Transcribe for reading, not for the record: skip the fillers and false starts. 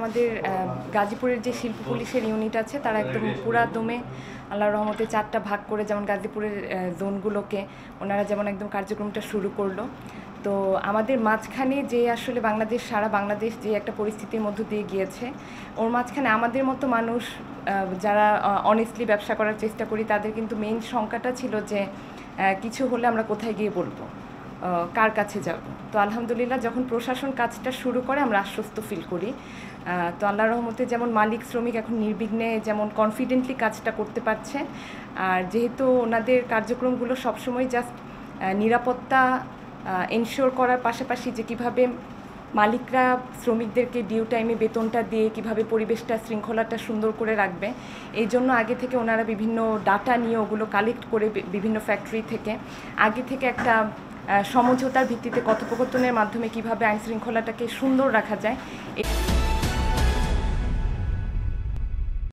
আমাদের গাজীপুরের যে শিল্প পুলিশের ইউনিট আছে তারা একদম পুরা দমে আল্লাহর রহমতে 4টা ভাগ করে যেমন গাজীপুরের জোনগুলোকে ওনারা যেমন একদম কার্যক্রমটা শুরু করলো। তো আমাদের মাঝখানে যে আসলে সারা বাংলাদেশ যে একটা পরিস্থিতির মধ্য দিয়ে গিয়েছে, ওর মাঝখানে আমাদের মতো মানুষ যারা অনেস্টলি ব্যবসা করার চেষ্টা করি তাদের কিন্তু মেইন শঙ্কাটা ছিল যে কিছু হলে আমরা কোথায় গিয়ে বলবো, কার কাছে যাব। তো আলহামদুলিল্লাহ যখন প্রশাসন কাজটা শুরু করে আমরা আশ্বস্ত ফিল করি। তো আল্লাহর রহমতে যেমন মালিক শ্রমিক এখন নির্বিঘ্নে যেমন কনফিডেন্টলি কাজটা করতে পারছে, আর যেহেতু ওনাদের কার্যক্রমগুলো সবসময় জাস্ট নিরাপত্তা এনশিওর করার পাশাপাশি যে কীভাবে মালিকরা শ্রমিকদেরকে ডিউ টাইমে বেতনটা দিয়ে কিভাবে পরিবেশটা শৃঙ্খলাটা সুন্দর করে রাখবে, এই জন্য আগে থেকে ওনারা বিভিন্ন ডাটা নিয়ে ওগুলো কালেক্ট করে বিভিন্ন ফ্যাক্টরি থেকে আগে থেকে একটা সমঝোতার ভিত্তিতে কথোপকথনের মাধ্যমে কিভাবে আইন শৃঙ্খলাটাকে সুন্দর রাখা যায়।